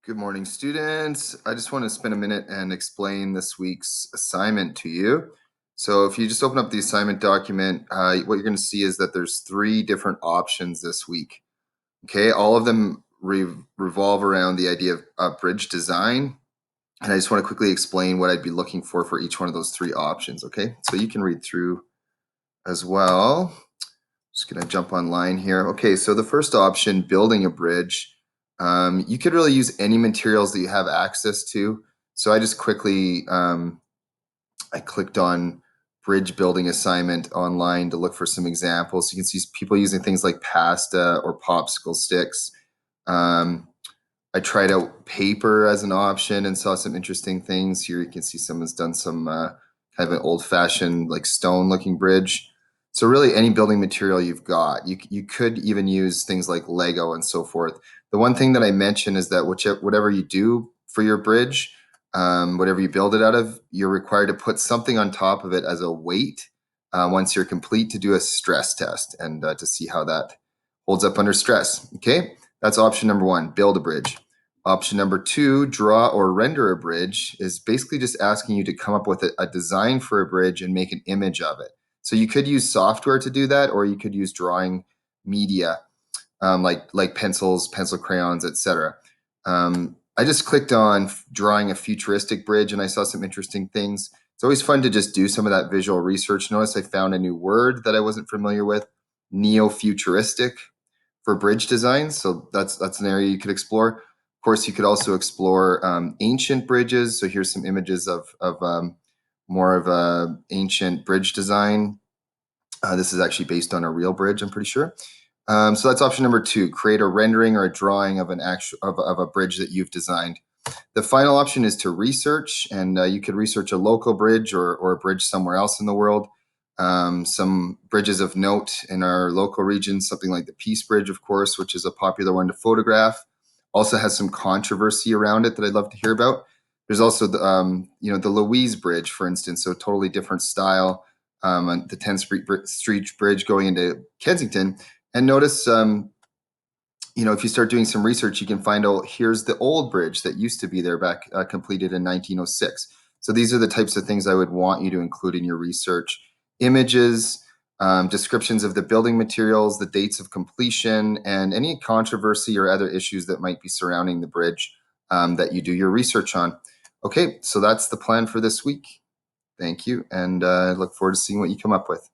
Good morning, students. I just want to spend a minute and explain this week's assignment to you. So if you just open up the assignment document, what you're going to see is that there's three different options this week. Okay, all of them revolve around the idea of bridge design. And I just want to quickly explain what I'd be looking for each one of those three options. Okay, so you can read through as well. Just going to jump online here. Okay, so the first option, building a bridge, you could really use any materials that you have access to. So I just quickly, I clicked on bridge building assignment online to look for some examples. You can see people using things like pasta or popsicle sticks. Um, I tried out paper as an option and saw some interesting things. Here you can see someone's done some kind of an old-fashioned like stone-looking bridge. So really any building material you've got. You could even use things like Lego and so forth. The one thing that I mentioned is that whatever you do for your bridge, whatever you build it out of, you're required to put something on top of it as a weight once you're complete to do a stress test and to see how that holds up under stress. Okay, that's option number one, build a bridge. Option number two, draw or render a bridge, is basically just asking you to come up with a design for a bridge and make an image of it. So you could use software to do that, or you could use drawing media, like pencils, pencil crayons, etc. I just clicked on drawing a futuristic bridge and I saw some interesting things. It's always fun to just do some of that visual research. Notice I found a new word that I wasn't familiar with, neo-futuristic, for bridge design. So that's an area you could explore. Of course, you could also explore ancient bridges. So here's some images of more of a ancient bridge design. This is actually based on a real bridge, I'm pretty sure. So that's option number two, create a rendering or a drawing of an actual of a bridge that you've designed. The final option is to research, and you could research a local bridge or a bridge somewhere else in the world. Some bridges of note in our local region, something like the Peace Bridge, of course, which is a popular one to photograph. Also has some controversy around it that I'd love to hear about. There's also the Louise Bridge, for instance, so totally different style. On the 10th Street Bridge going into Kensington. And notice, if you start doing some research, you can find out here's the old bridge that used to be there back completed in 1906. So these are the types of things I would want you to include in your research. Images, descriptions of the building materials, the dates of completion, and any controversy or other issues that might be surrounding the bridge that you do your research on. Okay, so that's the plan for this week. Thank you, and I look forward to seeing what you come up with.